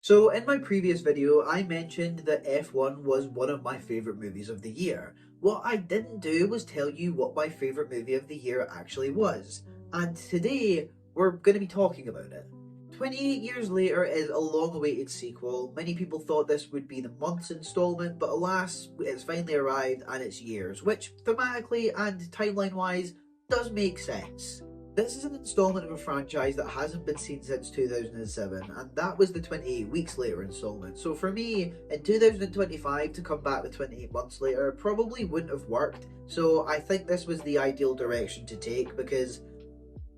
So in my previous video, I mentioned that F1 was one of my favourite movies of the year. What I didn't do was tell you what my favourite movie of the year actually was. And today, we're going to be talking about it. 28 Years Later is a long-awaited sequel. Many people thought this would be the month's installment, but alas, it's finally arrived and it's years, which thematically and timeline-wise does make sense. This is an installment of a franchise that hasn't been seen since 2007, and that was the 28 weeks later installment. So for me, in 2025 to come back with 28 months later probably wouldn't have worked. So I think this was the ideal direction to take because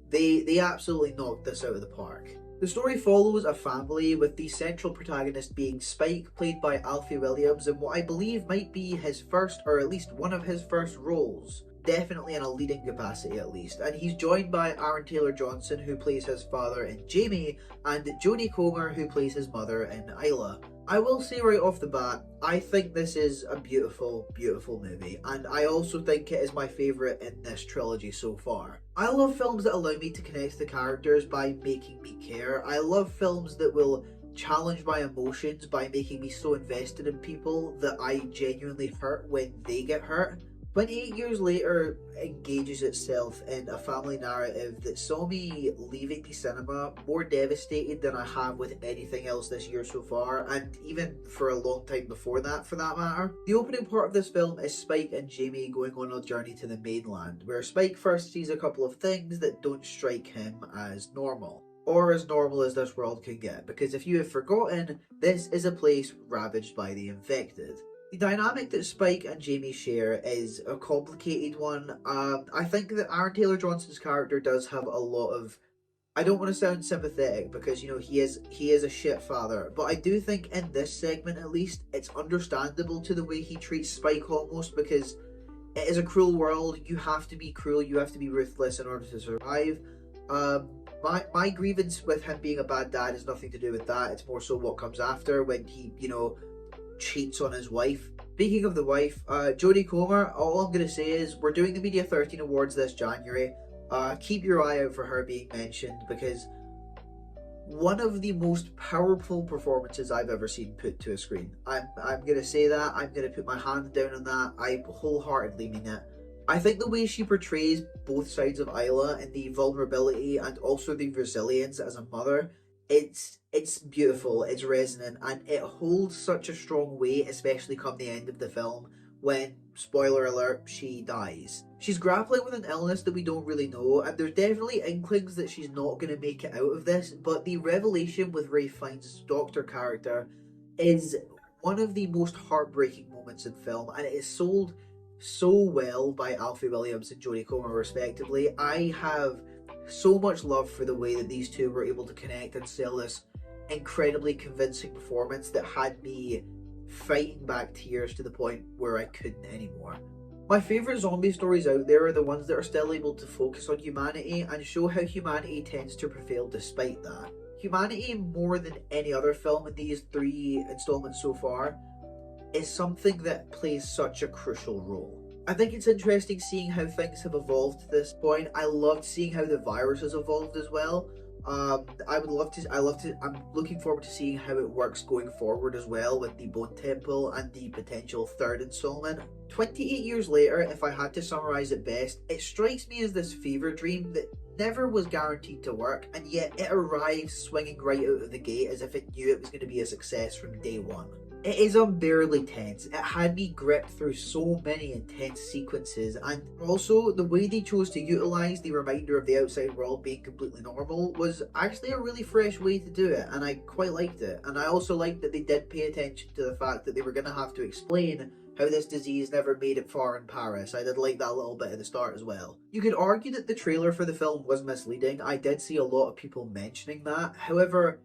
they absolutely knocked this out of the park. The story follows a family with the central protagonist being Spike, played by Alfie Williams, in what I believe might be his first, or at least one of his first roles. Definitely in a leading capacity at least. And he's joined by Aaron Taylor-Johnson, who plays his father in Jamie, and Jodie Comer, who plays his mother in Isla. I will say right off the bat, I think this is a beautiful, beautiful movie, and I also think it is my favourite in this trilogy so far. I love films that allow me to connect to the characters by making me care. I love films that will challenge my emotions by making me so invested in people that I genuinely hurt when they get hurt. 28 Years Later engages itself in a family narrative that saw me leaving the cinema more devastated than I have with anything else this year so far, and even for a long time before that for that matter. The opening part of this film is Spike and Jamie going on a journey to the mainland, where Spike first sees a couple of things that don't strike him as normal. Or as normal as this world can get, because if you have forgotten, this is a place ravaged by the infected. The dynamic that Spike and Jamie share is a complicated one. I think that Aaron Taylor-Johnson's character does have a lot of... I don't want to sound sympathetic because, you know, he is a shit father, but I do think in this segment at least, it's understandable to the way he treats Spike almost, because it is a cruel world. You have to be cruel, you have to be ruthless in order to survive. My grievance with him being a bad dad has nothing to do with that. It's more so what comes after when he, you know, cheats on his wife. Speaking of the wife, Jodie Comer, all I'm going to say is we're doing the Media 13 Awards this January. Keep your eye out for her being mentioned, because one of the most powerful performances I've ever seen put to a screen. I'm going to say that. I'm going to put my hand down on that. I wholeheartedly mean it. I think the way she portrays both sides of Isla and the vulnerability and also the resilience as a mother, it's beautiful, it's resonant, and it holds such a strong weight, especially come the end of the film when, spoiler alert, she dies. She's grappling with an illness that we don't really know, and there's definitely inklings that she's not going to make it out of this, but the revelation with Ralph Fiennes' doctor character is one of the most heartbreaking moments in film, and it is sold so well by Alfie Williams and Jodie Comer respectively. I have so much love for the way that these two were able to connect and sell this incredibly convincing performance that had me fighting back tears to the point where I couldn't anymore. My favourite zombie stories out there are the ones that are still able to focus on humanity and show how humanity tends to prevail despite that. Humanity, more than any other film in these 3 installments so far, is something that plays such a crucial role. I think it's interesting seeing how things have evolved to this point. I loved seeing how the virus has evolved as well. I'm looking forward to seeing how it works going forward as well with the Bone Temple and the potential 3rd installment. 28 Years Later, if I had to summarise it best, it strikes me as this fever dream that never was guaranteed to work, and yet it arrives swinging right out of the gate as if it knew it was going to be a success from day one. It is unbearably tense. It had me gripped through so many intense sequences, and also the way they chose to utilise the reminder of the outside world being completely normal was actually a really fresh way to do it, and I quite liked it. And I also liked that they did pay attention to the fact that they were going to have to explain how this disease never made it far in Paris. I did like that little bit at the start as well. You could argue that the trailer for the film was misleading. I did see a lot of people mentioning that. However,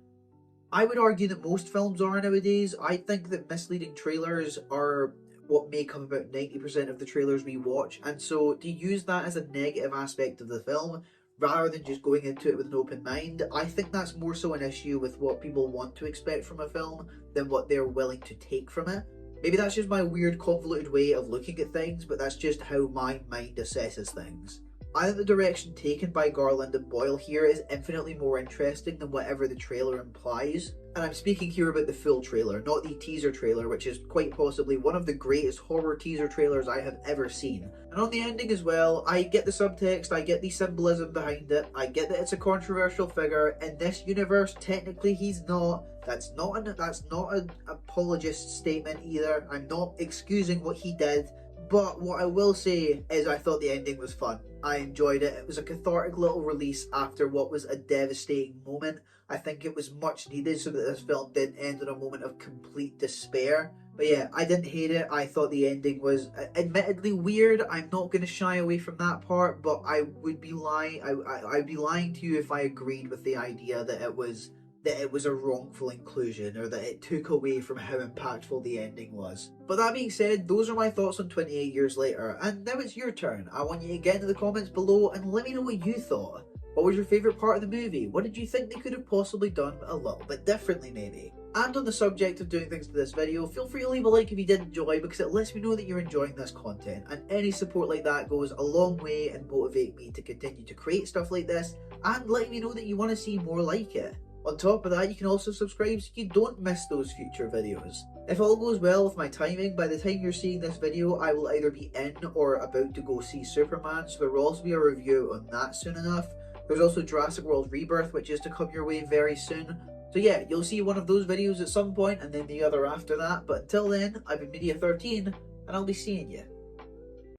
I would argue that most films are nowadays. I think that misleading trailers are what make up about 90% of the trailers we watch, and so to use that as a negative aspect of the film rather than just going into it with an open mind, I think that's more so an issue with what people want to expect from a film than what they're willing to take from it. Maybe that's just my weird convoluted way of looking at things, but that's just how my mind assesses things. I think the direction taken by Garland and Boyle here is infinitely more interesting than whatever the trailer implies. And I'm speaking here about the full trailer, not the teaser trailer, which is quite possibly one of the greatest horror teaser trailers I have ever seen. And on the ending as well, I get the subtext, I get the symbolism behind it, I get that it's a controversial figure. In this universe, technically he's not. That's not an apologist statement either. I'm not excusing what he did. But what I will say is I thought the ending was fun. I enjoyed it. It was a cathartic little release after what was a devastating moment. I think it was much needed so that this film didn't end on a moment of complete despair. But yeah, I didn't hate it. I thought the ending was admittedly weird. I'm not going to shy away from that part, but I would be lying. I'd be lying to you if I agreed with the idea that it was a wrongful inclusion or that it took away from how impactful the ending was. But that being said, those are my thoughts on 28 Years Later, and now it's your turn. I want you to get into the comments below and let me know what you thought. What was your favourite part of the movie? What did you think they could have possibly done a little bit differently maybe? And on the subject of doing things to this video, feel free to leave a like if you did enjoy, because it lets me know that you're enjoying this content, and any support like that goes a long way and motivate me to continue to create stuff like this, and let me know that you want to see more like it. On top of that, you can also subscribe so you don't miss those future videos. If all goes well with my timing, by the time you're seeing this video, I will either be in or about to go see Superman, so there will also be a review on that soon enough. There's also Jurassic World Rebirth, which is to come your way very soon. So yeah, you'll see one of those videos at some point and then the other after that. But until then, I've been Media13 and I'll be seeing you.